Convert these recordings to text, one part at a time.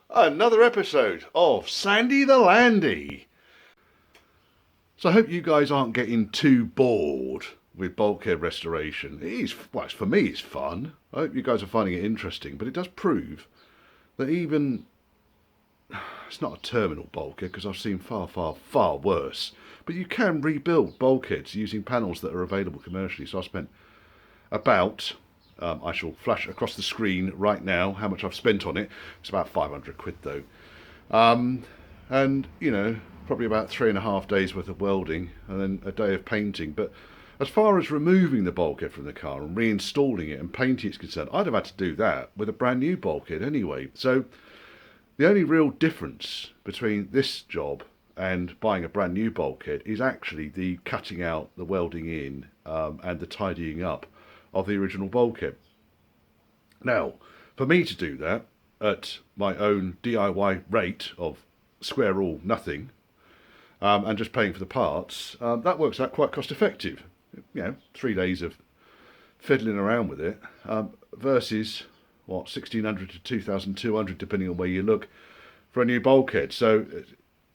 Another episode of Sandy the Landy. So I hope you guys aren't getting too bored with bulkhead restoration. It is, well, for me it's fun. I hope you guys are finding it interesting, but it does prove that even, it's not a terminal bulkhead because I've seen far worse, but you can rebuild bulkheads using panels that are available commercially. So I spent about, I shall flash across the screen right now how much I've spent on it. It's about 500 quid though. And, you know, probably about 3.5 days worth of welding and then a day of painting. But as far as removing the bulkhead from the car and reinstalling it and painting is concerned, I'd have had to do that with a brand new bulkhead anyway. So the only real difference between this job and buying a brand new bulkhead is actually the cutting out, the welding in, and the tidying up of the original bulkhead. Now, for me to do that at my own DIY rate of square all nothing, and just paying for the parts, that works out quite cost effective. You know, 3 days of fiddling around with it, versus what, 1,600 to 2,200 depending on where you look for a new bulkhead. So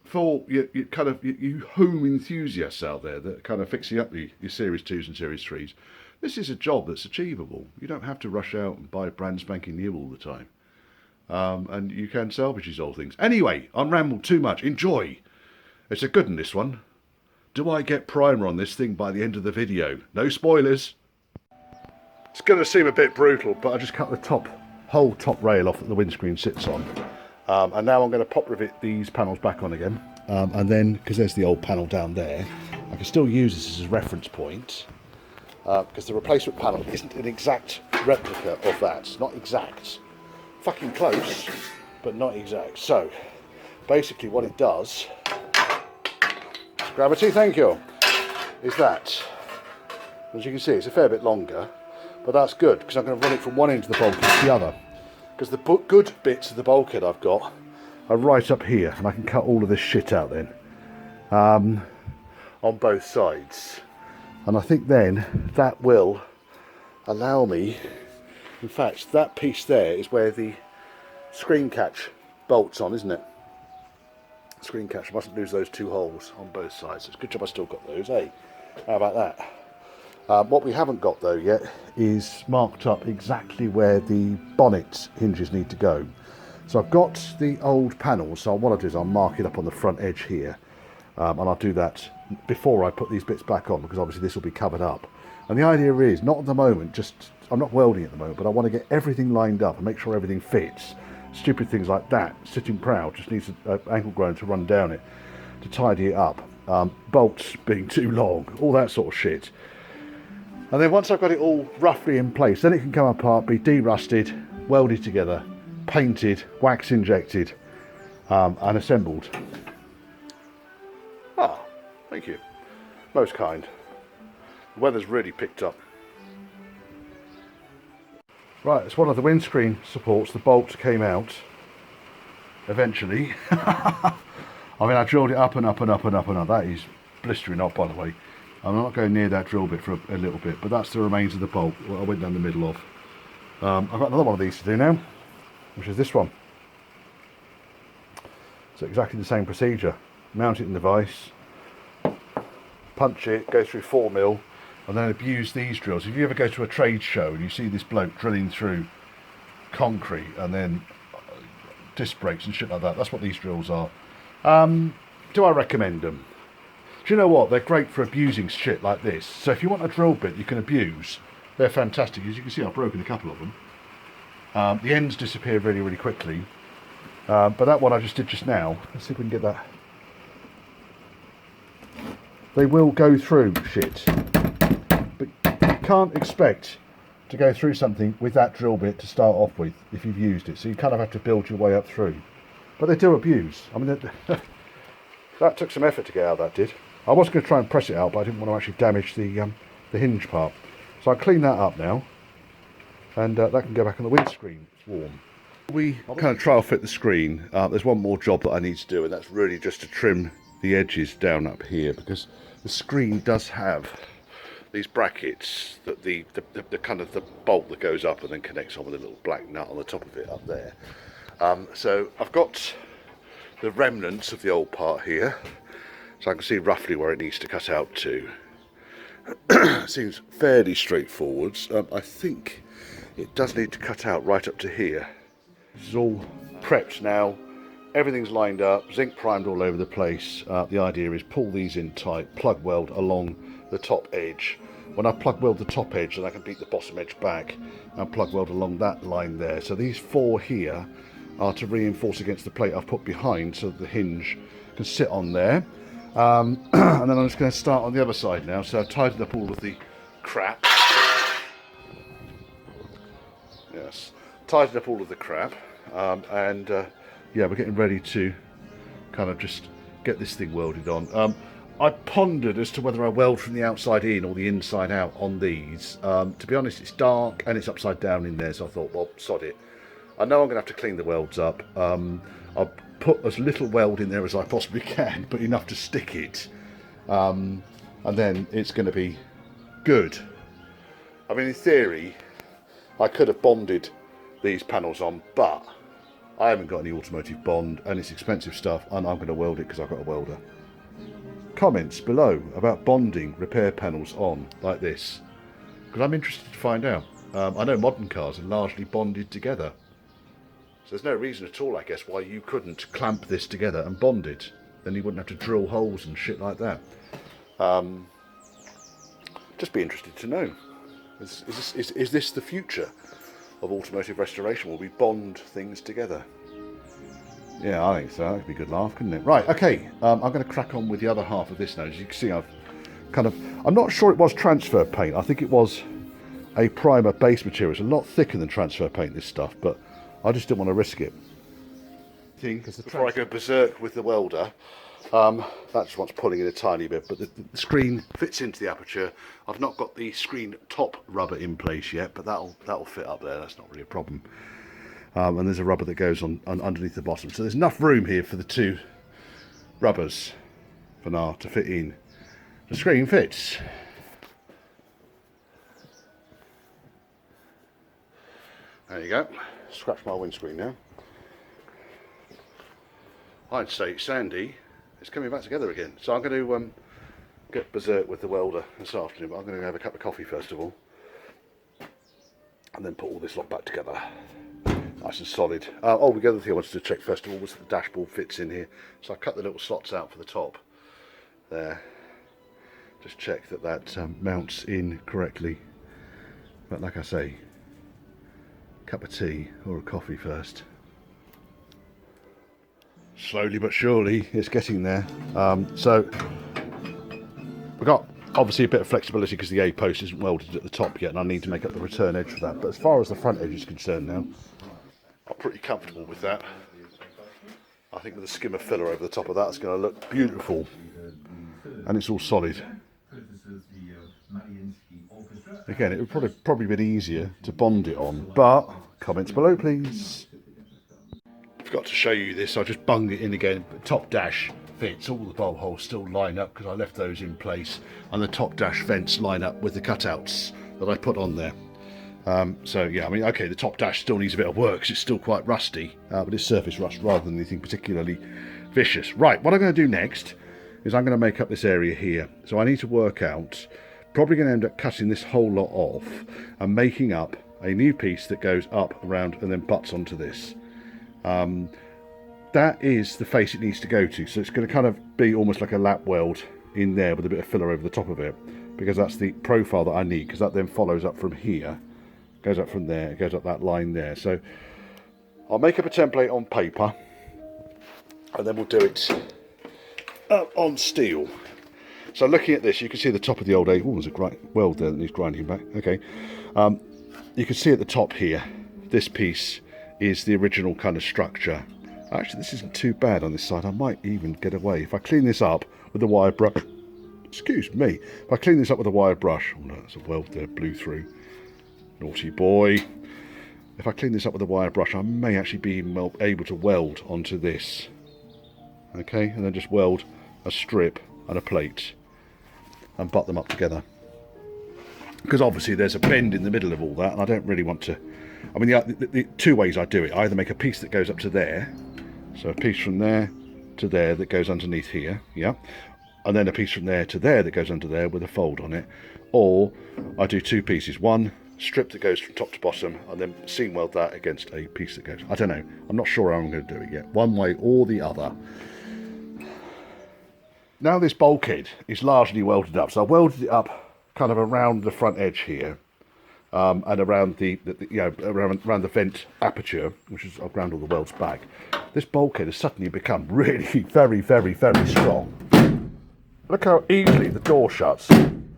for you home enthusiasts out there that are kind of fixing up your Series 2s and Series 3s, this is a job that's achievable. You don't have to rush out and buy brand spanking new all the time. And you can salvage these old things. Anyway, I'm rambled too much. Enjoy. It's a good one, this one. Do I get primer on this thing by the end of the video? No spoilers. It's going to seem a bit brutal, but I just cut the whole top rail off that the windscreen sits on. And now I'm going to pop rivet these panels back on again. And then, because there's the old panel down there, I can still use this as a reference point. Because the replacement panel isn't an exact replica of that. It's not exact. Fucking close, but not exact. So, basically what it does, gravity, thank you, is that, as you can see, it's a fair bit longer, but that's good, because I'm going to run it from one end of the bulkhead to the other. Because the good bits of the bulkhead I've got are right up here, and I can cut all of this shit out then, on both sides. And I think then that will allow me, in fact, that piece there is where the screen catch bolts on, isn't it? Screen catch, I mustn't lose those 2 holes on both sides. It's a good job I still got those, eh? How about that? What we haven't got though yet is marked up exactly where the bonnet hinges need to go. So I've got the old panels, so what I'll do is I'll mark it up on the front edge here. And I'll do that before I put these bits back on, because obviously this will be covered up. And the idea is, not at the moment, I'm not welding at the moment, but I want to get everything lined up and make sure everything fits. Stupid things like that, sitting proud, just needs an ankle groan to run down it, to tidy it up. Bolts being too long, all that sort of shit. And then once I've got it all roughly in place, then it can come apart, be de-rusted, welded together, painted, wax injected, and assembled. Ah, thank you. Most kind. The weather's really picked up. Right, it's one of the windscreen supports. The bolts came out eventually. I mean, I drilled it up and up and up and up and up. That is blistering up, by the way. I'm not going near that drill bit for a little bit, but that's the remains of the bolt what I went down the middle of. I've got another one of these to do now, which is this one. So exactly the same procedure. Mount it in the vise, punch it, go through 4mm, and then abuse these drills. If you ever go to a trade show and you see this bloke drilling through concrete and then disc brakes and shit like that, that's what these drills are. Do I recommend them? Do you know what? They're great for abusing shit like this. So if you want a drill bit you can abuse, they're fantastic. As you can see, I've broken a couple of them. The ends disappear really quickly. But that one I just did just now, let's see if we can get that. They will go through shit. But you can't expect to go through something with that drill bit to start off with if you've used it. So you kind of have to build your way up through. But they do abuse. I mean, that took some effort to get out, that did. I was going to try and press it out, but I didn't want to actually damage the hinge part. So I'll clean that up now. And that can go back on the windscreen. It's warm. We kind of trial fit the screen. There's one more job that I need to do, and that's really just to trim the edges down up here, because the screen does have these brackets that the kind of the bolt that goes up and then connects on with a little black nut on the top of it up there. So I've got the remnants of the old part here, so I can see roughly where it needs to cut out to. Seems fairly straightforward. I think it does need to cut out right up to here. This is all prepped now. Everything's lined up, zinc primed all over the place. The idea is pull these in tight, plug weld along the top edge. When I plug weld the top edge, then I can beat the bottom edge back and plug weld along that line there. So these four here are to reinforce against the plate I've put behind so that the hinge can sit on there. And then I'm just going to start on the other side now. So I've tidied up all of the crap. Yes, tidied up all of the crap. Yeah, we're getting ready to kind of just get this thing welded on. I pondered as to whether I weld from the outside in or the inside out on these. To be honest, it's dark and it's upside down in there, so I thought, well, sod it. I know I'm going to have to clean the welds up. I'll put as little weld in there as I possibly can, but enough to stick it. And then it's going to be good. I mean, in theory, I could have bonded these panels on, but I haven't got any automotive bond and it's expensive stuff, and I'm going to weld it because I've got a welder. Comments below about bonding repair panels on like this, because I'm interested to find out. I know modern cars are largely bonded together, so there's no reason at all, I guess, why you couldn't clamp this together and bond it. Then you wouldn't have to drill holes and shit like that. Just be interested to know. Is this the future of automotive restoration? Will we bond things together? Yeah, I think so. That would be a good laugh, couldn't it? Right, okay. I'm going to crack on with the other half of this now. As you can see, I'm not sure it was transfer paint. I think it was a primer base material. It's a lot thicker than transfer paint, this stuff, but I just didn't want to risk it. Before I go berserk with the welder, that just wants pulling in a tiny bit, but the screen fits into the aperture. I've not got the screen top rubber in place yet, but that'll fit up there. That's not really a problem. And there's a rubber that goes on underneath the bottom, so there's enough room here for the two rubbers for now to fit in. The screen fits. There you go. Scratch my windscreen now. I'd say Sandy is coming back together again, so I'm going to get berserk with the welder this afternoon, but I'm going to have a cup of coffee first of all and then put all this lot back together nice and solid. The other thing I wanted to check first of all was that the dashboard fits in here, so I cut the little slots out for the top there. Just check that mounts in correctly, but like I say, cup of tea or a coffee first. Slowly but surely it's getting there. So we've got obviously a bit of flexibility because the A post isn't welded at the top yet, and I need to make up the return edge for that. But as far as the front edge is concerned now, I'm pretty comfortable with that. I think with a skim of filler over the top of that, it's going to look beautiful, and it's all solid. Again, it would probably been easier to bond it on, but comments below please. Forgot to show you this. I just bunged it in again. The top dash fits. All the bolt holes still line up because I left those in place, and the top dash vents line up with the cutouts that I put on there. So yeah, I mean, okay, the top dash still needs a bit of work because it's still quite rusty, but it's surface rust rather than anything particularly vicious. Right, what I'm going to do next is I'm going to make up this area here. So I need to work out, probably going to end up cutting this whole lot off and making up a new piece that goes up, around, and then butts onto this. That is the face it needs to go to, so it's going to kind of be almost like a lap weld in there with a bit of filler over the top of it, because that's the profile that I need, because that then follows up from here, goes up from there, goes up that line there. So I'll make up a template on paper and then we'll do it on steel. So looking at this, you can see the top of the old A. Oh, there's a weld there that needs grinding back. Okay, you can see at the top here, this piece is the original kind of structure. Actually, this isn't too bad on this side. I might even get away if I clean this up with a wire brush. Excuse me. If I clean this up with a wire brush, oh no, there's a weld there, blew through. Naughty boy. If I clean this up with a wire brush, I may actually be able to weld onto this. Okay, and then just weld a strip and a plate and butt them up together. Because obviously there's a bend in the middle of all that, and I don't really want to I mean, the two ways I do it. I either make a piece that goes up to there, so a piece from there to there that goes underneath here, yeah, and then a piece from there to there that goes under there with a fold on it, or I do two pieces, one strip that goes from top to bottom and then seam weld that against a piece that goes, I don't know, I'm not sure how I'm going to do it yet, one way or the other. Now this bulkhead is largely welded up, so I welded it up kind of around the front edge here, and around the you know, around the vent aperture, which is I've ground all the welds back. This bulkhead has suddenly become really very, very, very strong. Look how easily the door shuts, and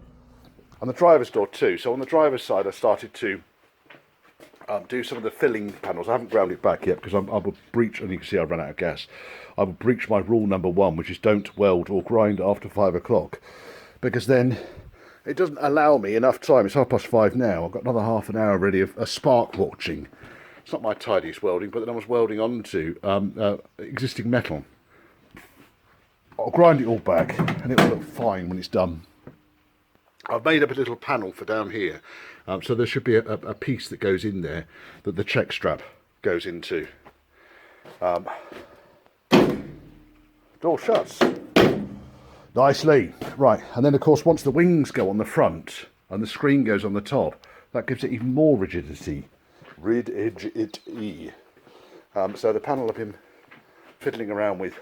the driver's door too. So on the driver's side, I started to do some of the filling panels. I haven't ground it back yet because I will breach, and you can see I've run out of gas. I will breach my rule number 1, which is don't weld or grind after 5 o'clock, because then it doesn't allow me enough time. It's 5:30 now. I've got another half an hour really of a spark watching. It's not my tidiest welding, but then I was welding onto existing metal. I'll grind it all back and it will look fine when it's done. I've made up a little panel for down here, so there should be a piece that goes in there that the check strap goes into. Door shuts nicely, right, and then of course once the wings go on the front and the screen goes on the top, that gives it even more rigidity. So the panel I've been fiddling around with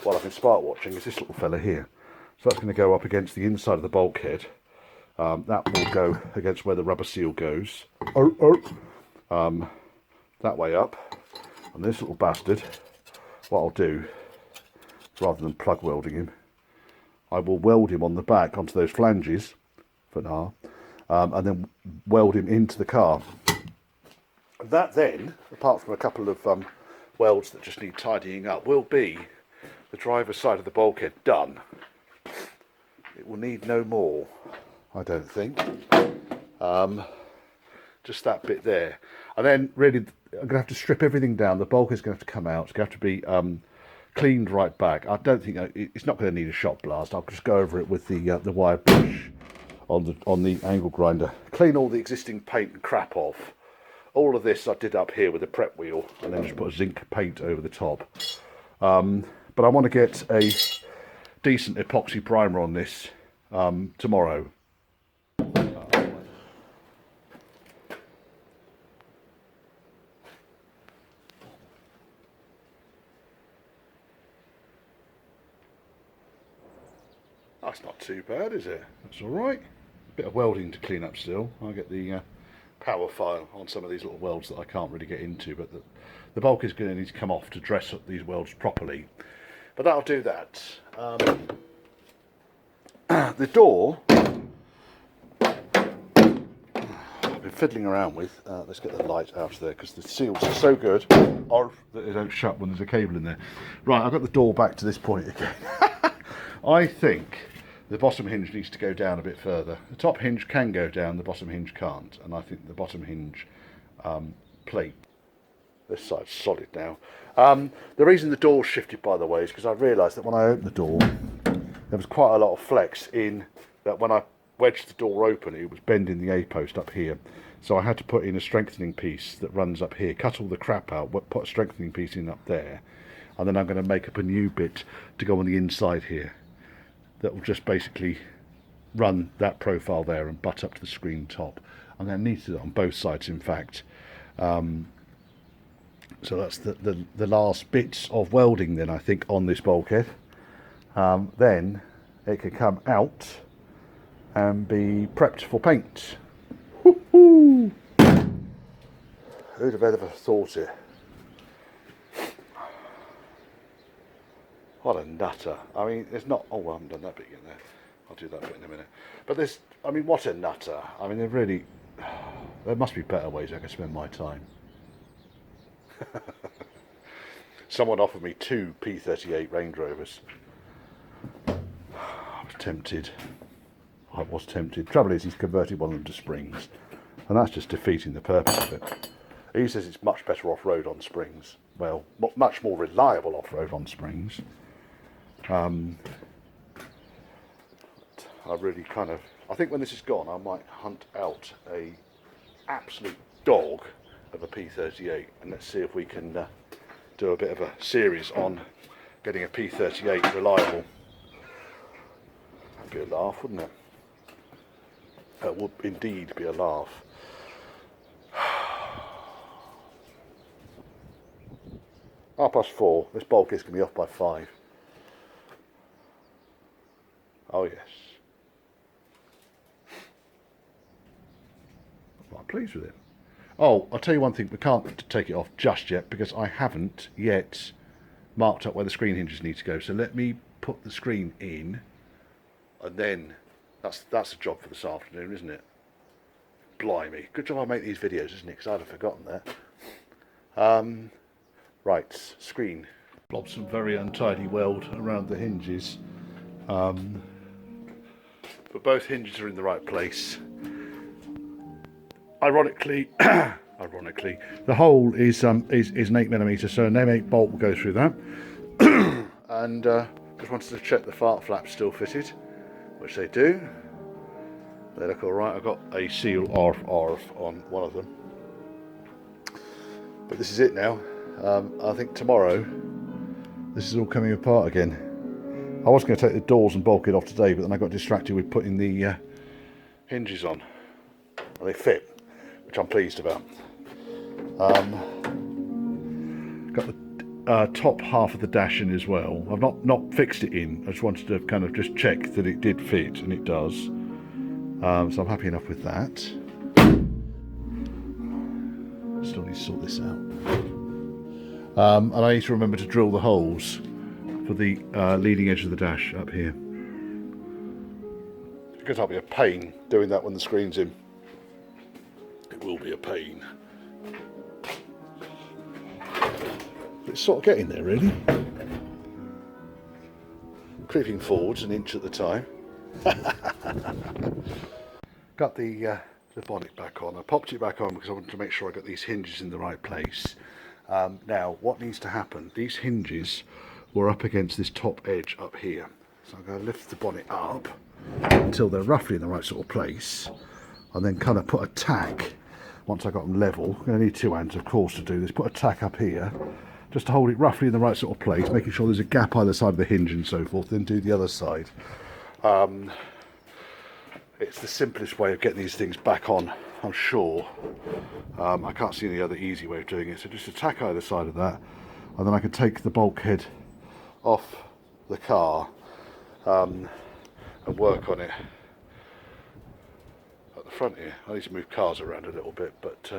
while I've been spark watching is this little fella here. So that's going to go up against the inside of the bulkhead. That will go against where the rubber seal goes. That way up. And this little bastard, what I'll do, rather than plug welding him, I will weld him on the back onto those flanges for now, and then weld him into the car. That then, apart from a couple of welds that just need tidying up, will be the driver's side of the bulkhead done. It will need no more, I don't think. Just that bit there. And then really, I'm going to have to strip everything down. The bulkhead's going to have to come out. It's going to have to be cleaned right back. I don't think it's not going to need a shot blast. I'll just go over it with the wire brush on the angle grinder. Clean all the existing paint and crap off. All of this I did up here with a prep wheel, and then just put a zinc paint over the top. But I want to get a decent epoxy primer on this tomorrow. That's not too bad, is it? That's all right. Bit of welding to clean up still. I'll get the power file on some of these little welds that I can't really get into, but the bulk is going to need to come off to dress up these welds properly. But that'll do that. The door I've been fiddling around with. Let's get the light out of there because the seals are so good that they don't shut when there's a cable in there. Right, I've got the door back to this point again. I think the bottom hinge needs to go down a bit further. The top hinge can go down, the bottom hinge can't, and I think the bottom hinge plate, this side's solid now. The reason the door shifted, by the way, is because I realised that when I opened the door there was quite a lot of flex in that. When I wedged the door open, it was bending the A-post up here, so I had to put in a strengthening piece that runs up here, cut all the crap out, put a strengthening piece in up there, and then I'm going to make up a new bit to go on the inside here that will just basically run that profile there and butt up to the screen top. I'm going to need to do it on both sides, in fact. So that's the last bits of welding then, I think, on this bulkhead. Then it can come out and be prepped for paint. Woohoo! Who'd have ever thought it? What a nutter. I mean, there's not... Oh, I haven't done that bit yet there. I'll do that bit in a minute. But there's... I mean, what a nutter. I mean, there must be better ways I can spend my time. Someone offered me 2 P38 Range Rovers. I was tempted. Trouble is, he's converted one of them to springs, and that's just defeating the purpose of it. He says it's much better off-road on springs. Well, much more reliable off-road on springs. I really kind of... I think when this is gone, I might hunt out a absolute dog of a P38, and let's see if we can do a bit of a series on getting a P38 reliable. That'd be a laugh, wouldn't it? That would indeed be a laugh. 4:30, this bulkhead's going to be off by 5. Oh yes. I'm quite pleased with it. Oh, I'll tell you one thing, we can't take it off just yet because I haven't yet marked up where the screen hinges need to go. So let me put the screen in, and then that's a job for this afternoon, isn't it? Blimey, good job I make these videos, isn't it? Because I'd have forgotten that. Right, screen. Blob some very untidy weld around the hinges. But both hinges are in the right place. Ironically, the hole is an 8mm, so an M8 bolt will go through that. And just wanted to check the fart flaps still fitted, which they do. They look all right. I've got a seal ARF on one of them. But this is it now. I think tomorrow this is all coming apart again. I was going to take the doors and bulkhead off today, but then I got distracted with putting the hinges on. Well, they fit, which I'm pleased about. Got the top half of the dash in as well. I've not fixed it in. I just wanted to kind of just check that it did fit, and it does. So I'm happy enough with that. Still need to sort this out. And I need to remember to drill the holes for the leading edge of the dash up here. Because I'll be a pain doing that when the screen's in. It will be a pain. It's sort of getting there, really. Creeping forwards an inch at the time. Got the bonnet back on. I popped it back on because I wanted to make sure I got these hinges in the right place. Now, what needs to happen? These hinges were up against this top edge up here. So I'm going to lift the bonnet up until they're roughly in the right sort of place, and then kind of put a tack. Once I've got them level, I'm going to need 2 hands, of course, to do this. Put a tack up here, just to hold it roughly in the right sort of place, making sure there's a gap either side of the hinge and so forth, then do the other side. It's the simplest way of getting these things back on, I'm sure. I can't see any other easy way of doing it. So just attack either side of that, and then I can take the bulkhead off the car and work on it at the front here. I need to move cars around a little bit, but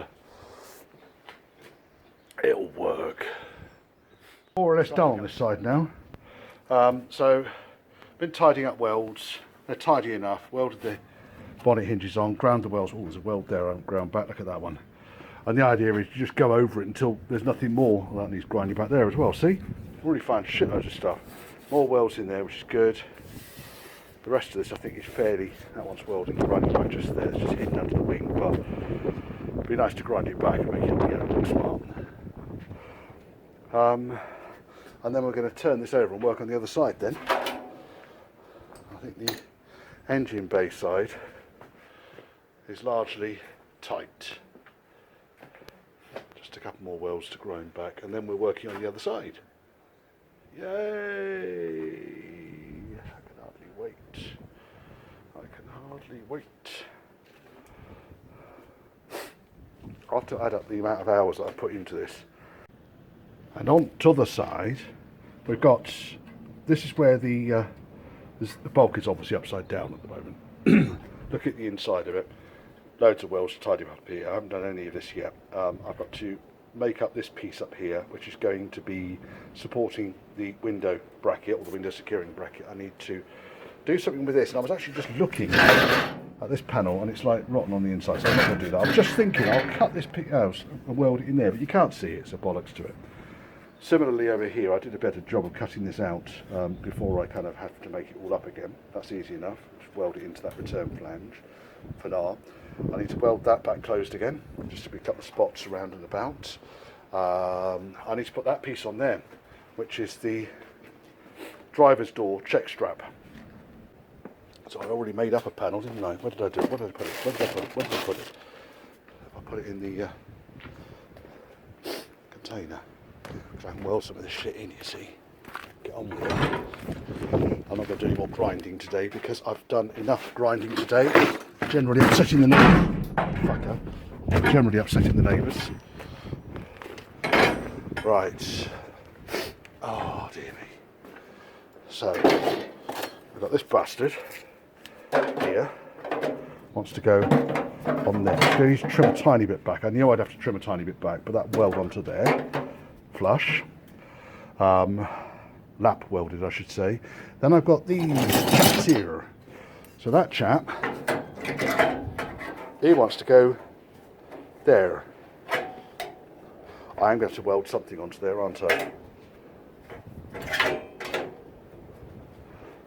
it'll work. More or less done on this side now. So been tidying up welds. They're tidy enough. Welded the bonnet hinges on, ground the welds. Oh, there's a weld there I haven't ground back. Look at that one. And the idea is to just go over it until there's nothing more. Well, that needs grinding back there as well. See? Already found shitloads of stuff. More welds in there, which is good. The rest of this I think is fairly, that one's welding grinding back just there. It's just hidden under the wing, but it'd be nice to grind it back and make it look smart. And then we're going to turn this over and work on the other side then. I think the engine bay side is largely tight. Just a couple more welds to grind back, and then we're working on the other side. Yay! I can hardly wait. I can hardly wait. I'll have to add up the amount of hours that I put into this. And on to the side, we've got, this is where the bulk is obviously upside down at the moment. Look at the inside of it. Loads of welds to tidy up here. I haven't done any of this yet. I've got to make up this piece up here, which is going to be supporting the window bracket, or the window securing bracket. I need to do something with this, and I was actually just looking at this panel, and it's like rotten on the inside, so I'm not going to do that. I'm just thinking I'll cut this piece out and weld it in there, but you can't see it, so bollocks to it. Similarly over here, I did a better job of cutting this out before I kind of have to make it all up again. That's easy enough. Just weld it into that return flange for now. I need to weld that back closed again, just to pick up the spots around and about. I need to put that piece on there, which is the driver's door check strap. So I already made up a panel, didn't I? Where did I do it? Where did I put it? Where did I put it? Where did I put it? I put it in the container. Try and weld some of this shit in, you see. Get on with it. I'm not going to do any more grinding today because I've done enough grinding today. Generally upsetting the neighbours. Fucker. Generally upsetting the neighbours. Right. Oh dear me. So, we've got this bastard here. Wants to go on there. So he's trim a tiny bit back. I knew I'd have to trim a tiny bit back, but that weld onto there. Flush. Lap welded, I should say. Then I've got these chaps here. So that chap, he wants to go there. I'm going to have to weld something onto there, aren't I?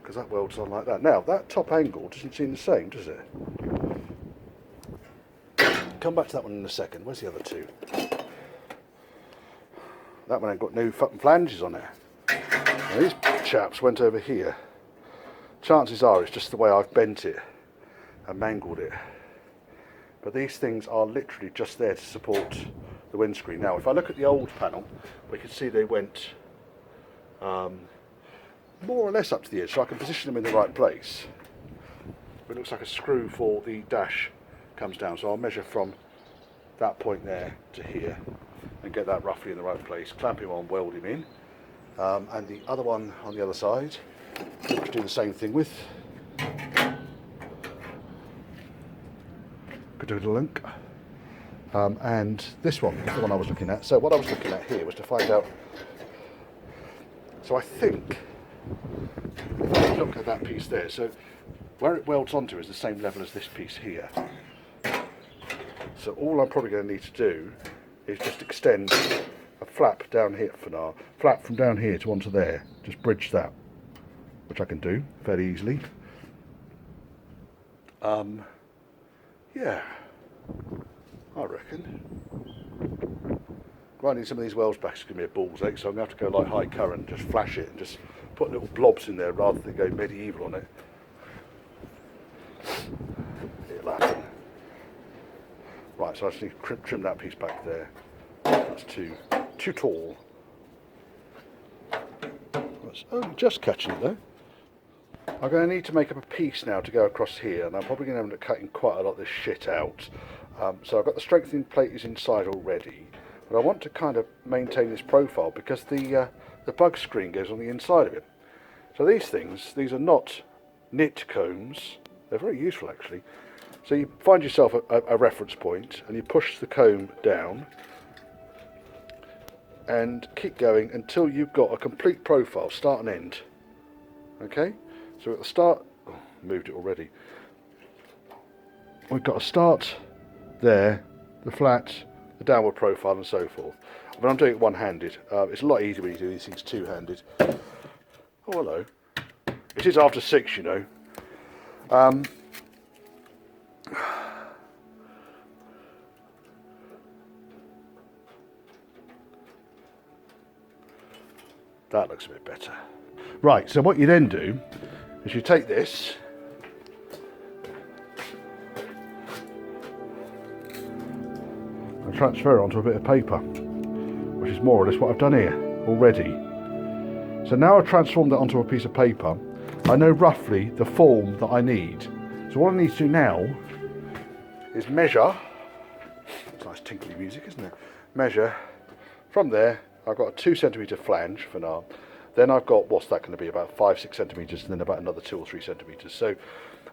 Because that welds on like that. Now, that top angle doesn't seem the same, does it? Come back to that one in a second. Where's the other two? That one ain't got no fucking flanges on it. Now, these chaps went over here. Chances are it's just the way I've bent it and mangled it. But these things are literally just there to support the windscreen. Now, if I look at the old panel, we can see they went more or less up to the edge, so I can position them in the right place. It looks like a screw for the dash comes down, so I'll measure from that point there to here and get that roughly in the right place, clamp him on, weld him in, and the other one on the other side, do the same thing with. Could do a link. And this one is the one I was looking at. So what I was looking at here was to find out, so I think if I look at that piece there, so where it welds onto is the same level as this piece here. So all I'm probably going to need to do is just extend a flap down here for now. Flap from down here to onto there. Just bridge that, which I can do fairly easily. Yeah, I reckon. Grinding some of these welds back is going to be a ball's ache, so I'm going to have to go like high current, just flash it and just put little blobs in there rather than go medieval on it. It'll happen. Right, so I just need to trim that piece back there. That's too tall. That's only just catching it though. I'm going to need to make up a piece now to go across here, and I'm probably going to end up cutting quite a lot of this shit out. So I've got the strengthening plate is inside already, but I want to kind of maintain this profile because the bug screen goes on the inside of it. So these are not knit combs. They're very useful actually. So you find yourself a reference point and you push the comb down and keep going until you've got a complete profile, start and end. Okay? So at the start, oh, moved it already. We've got a start there, the flat, the downward profile and so forth. But I'm doing it one-handed. It's a lot easier when you do these things two-handed. Oh, hello. It is after 6, you know. That looks a bit better. Right, so what you then do is you take this and transfer it onto a bit of paper, which is more or less what I've done here already. So now I've transformed that onto a piece of paper, I know roughly the form that I need. So what I need to do now is measure. It's nice tinkly music, isn't it? Measure from there. I've got a 2 centimetre flange for now. Then I've got, what's that going to be, about 5-6 centimetres, and then about another 2 or 3 centimetres. So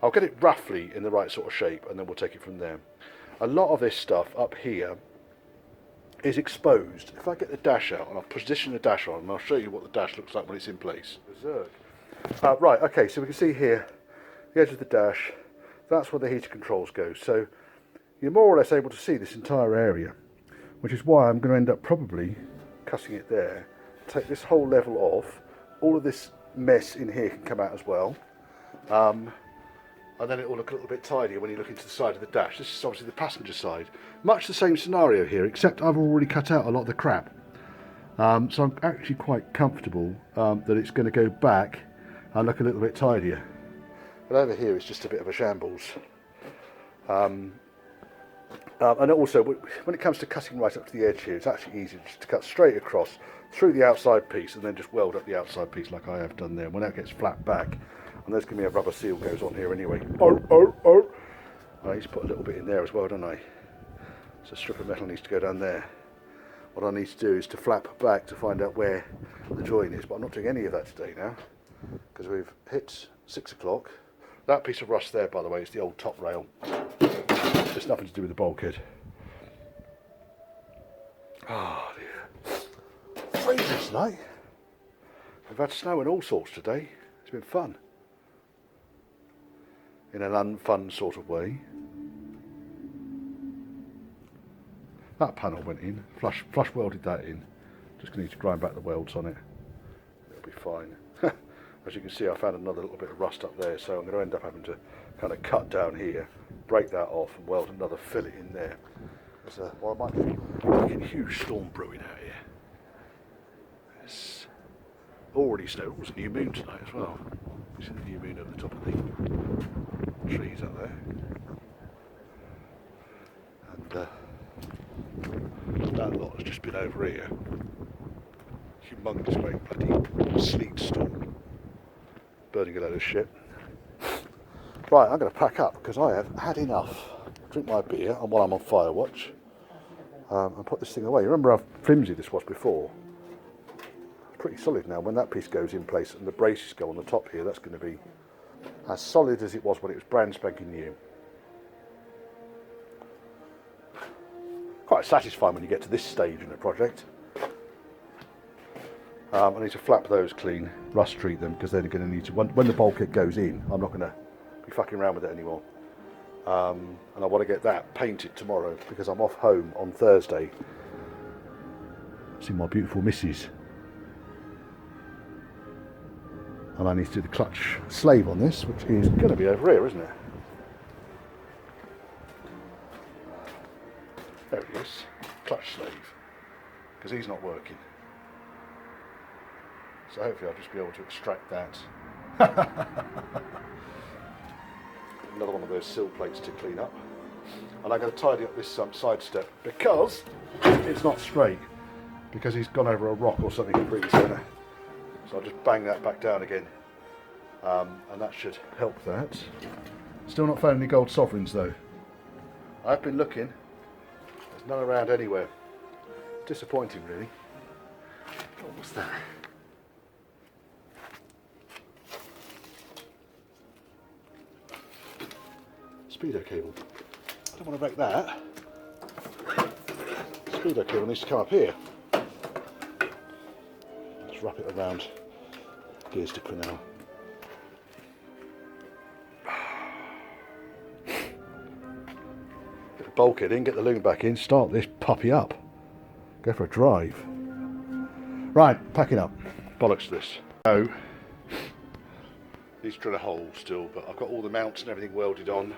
I'll get it roughly in the right sort of shape, and then we'll take it from there. A lot of this stuff up here is exposed. If I get the dash out, and I'll position the dash on, and I'll show you what the dash looks like when it's in place. Right, okay, so we can see here, the edge of the dash, that's where the heater controls go. So you're more or less able to see this entire area, which is why I'm going to end up probably cutting it there. Take this whole level off. All of this mess in here can come out as well. And then it will look a little bit tidier when you look into the side of the dash. This is obviously the passenger side. Much the same scenario here, except I've already cut out a lot of the crap. So I'm actually quite comfortable that it's going to go back and look a little bit tidier. But over here it's just a bit of a shambles. And also, when it comes to cutting right up to the edge here, it's actually easy just to cut straight across through the outside piece and then just weld up the outside piece like I have done there. When that gets flat back, and there's going to be a rubber seal goes on here anyway. I need to put a little bit in there as well, don't I? So a strip of metal needs to go down there. What I need to do is to flap back to find out where the join is, but I'm not doing any of that today now, because we've hit 6 o'clock. That piece of rust there, by the way, is the old top rail. It's nothing to do with the bulkhead. Oh dear. Freezing tonight. We've had snow and all sorts today. It's been fun. In an unfun sort of way. That panel went in, flush welded that in. Just going to need to grind back the welds on it. It'll be fine. As you can see, I found another little bit of rust up there, so I'm going to end up having to kind of cut down here, break that off and weld another fillet in there. Well, I might be making a huge storm brewing out here. It's already snowed. It was a new moon tonight as well. You see the new moon over the top of the trees up there. And that lot has just been over here. Humongous great bloody sleet storm. Burning a load of shit. Right, I'm going to pack up because I have had enough. Drink my beer and while I'm on fire watch and put this thing away. Remember how flimsy this was before? It's pretty solid now. When that piece goes in place and the braces go on the top here, that's going to be as solid as it was when it was brand spanking new. Quite satisfying when you get to this stage in the project. I need to flap those clean, rust treat them, because then you're going to need to, when the bulkhead goes in, I'm not going to be fucking around with it anymore. And I want to get that painted tomorrow because I'm off home on Thursday. See my beautiful missus. And I need to do the clutch slave on this, which is going to be over here, isn't it? There it is, clutch slave, because he's not working. So hopefully I'll just be able to extract that. Another one of those sill plates to clean up. And I'm going to tidy up this side step because it's not straight, because he's gone over a rock or something in previous owner. So I'll just bang that back down again. And that should help that. Still not found any gold sovereigns though. I've been looking. There's none around anywhere. Disappointing really. Oh, what's that? Speedo cable. I don't want to wreck that. Speedo cable needs to come up here. Let's wrap it around gear stick for now. Get the bulkhead in, get the loom back in, start this puppy up. Go for a drive. Right, packing up. Bollocks to this. So, need to drill a hole still, but I've got all the mounts and everything welded on.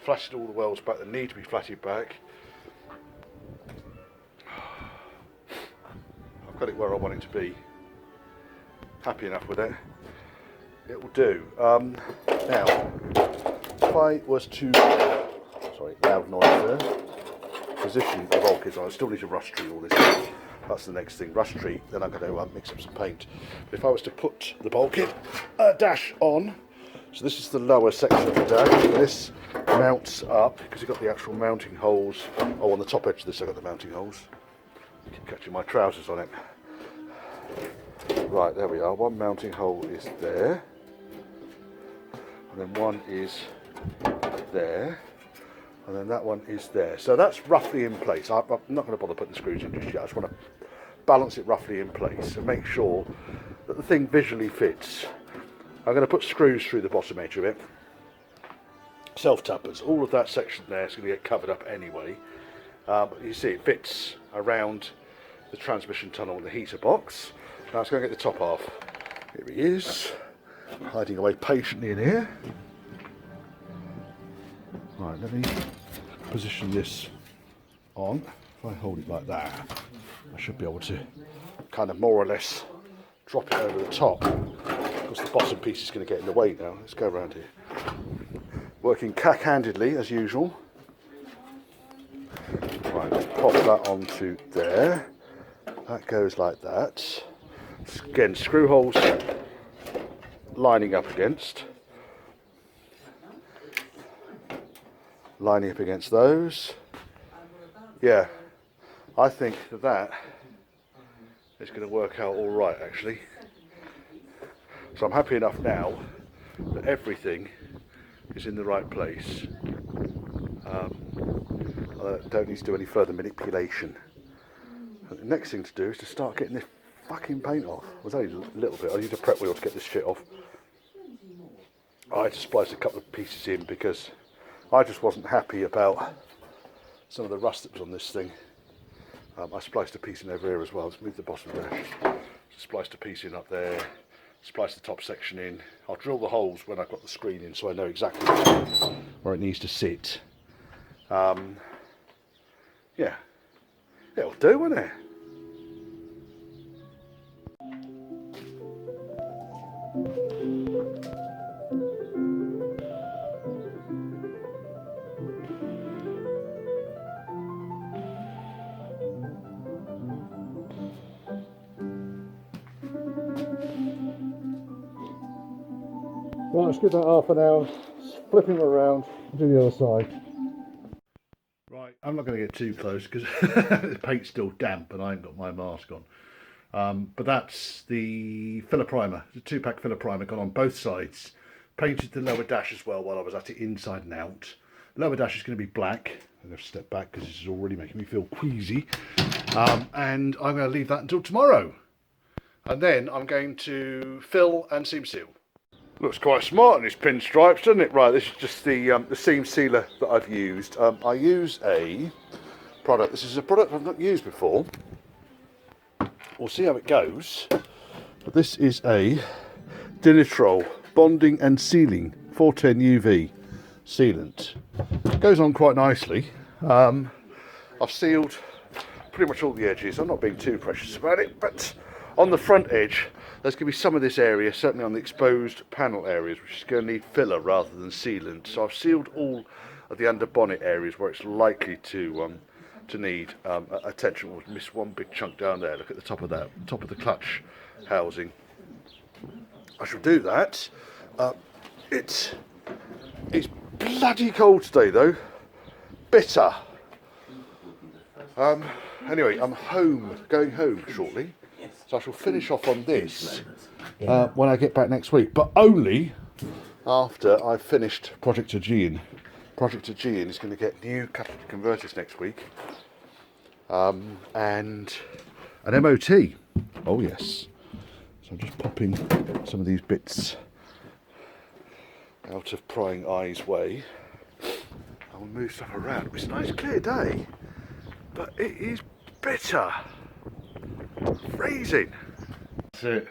Flatted all the welds back that need to be flatted back. I've got it where I want it to be. Happy enough with it. It will do. Now, if I was to, sorry, loud noise there. Position the bulkheads on. I still need to rust treat all this. That's the next thing. Rust treat. Then I'm going to mix up some paint. But if I was to put the bulkhead dash on. So this is the lower section of the dash. This mounts up because you've got the actual mounting holes. Oh, on the top edge of this I've got the mounting holes. Keep catching my trousers on it. Right, there we are. One mounting hole is there. And then one is there. And then that one is there. So that's roughly in place. I'm not going to bother putting the screws in just yet. I just want to balance it roughly in place and make sure that the thing visually fits. I'm going to put screws through the bottom edge of it. Self-tappers. All of that section there is going to get covered up anyway. But you see it fits around the transmission tunnel and the heater box. Now let's go and get the top half. Here he is. Hiding away patiently in here. Right, let me position this on. If I hold it like that, I should be able to kind of more or less drop it over the top. Because the bottom piece is going to get in the way now. Let's go around here. Working cack-handedly as usual. that onto there. That goes like that. Again, screw holes lining up against. Lining up against those. Yeah, I think that is going to work out all right, actually. So I'm happy enough now that everything is in the right place. I don't need to do any further manipulation. And the next thing to do is to start getting this fucking paint off. It was only a little bit. I need a prep wheel to get this shit off. I had to splice a couple of pieces in because I just wasn't happy about some of the rust that was on this thing. I spliced a piece in over here as well. Let's move the bottom there. Spliced a piece in up there. Splice the top section in. I'll drill the holes when I've got the screen in so I know exactly where it needs to sit. Yeah, it'll do, won't it? Right, let's give that half an hour, flip him around, do the other side. Right, I'm not going to get too close because the paint's still damp and I ain't got my mask on. But that's the filler primer, the 2-pack filler primer gone on both sides. Painted the lower dash as well while I was at it inside and out. The lower dash is going to be black. I'm going to step back because this is already making me feel queasy. And I'm going to leave that until tomorrow. And then I'm going to fill and seam seal. Looks quite smart in these pinstripes, doesn't it? Right, this is just the seam sealer that I've used. I use a product. This is a product I've not used before. We'll see how it goes. But this is a Dinitrol Bonding and Sealing 410 UV sealant. It goes on quite nicely. I've sealed pretty much all the edges. I'm not being too precious about it, but on the front edge, there's going to be some of this area, certainly on the exposed panel areas, which is going to need filler rather than sealant. So I've sealed all of the under bonnet areas where it's likely to need attention. We'll miss one big chunk down there. Look at the top of that, top of the clutch housing. I shall do that. It's bloody cold today though. Bitter. Anyway, I'm going home shortly. So I shall finish off on this when I get back next week, but only after I've finished Project Aegean. Project Aegean is going to get new catalytic converters next week, and an MOT. Oh yes. So I'm just popping some of these bits out of prying eye's way. I will move stuff around. It's a nice clear day, but it is bitter. Freezing. That's it.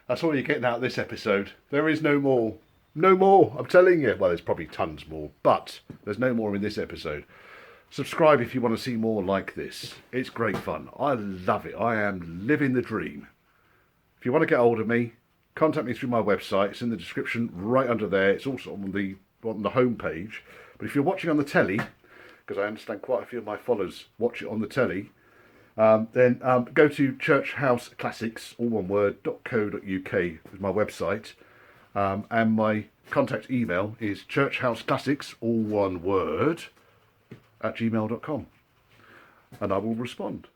That's all you're getting out of this episode. There is no more. No more. I'm telling you. Well, there's probably tons more, but there's no more in this episode. Subscribe if you want to see more like this. It's great fun. I love it. I am living the dream. If you want to get hold of me, contact me through my website. It's in the description right under there. It's also on the home page. But if you're watching on the telly, because I understand quite a few of my followers watch it on the telly, then go to ChurchHouseClassics, all one word, .co.uk is my website, and my contact email is ChurchHouseClassics, all one word, @gmail.com, and I will respond.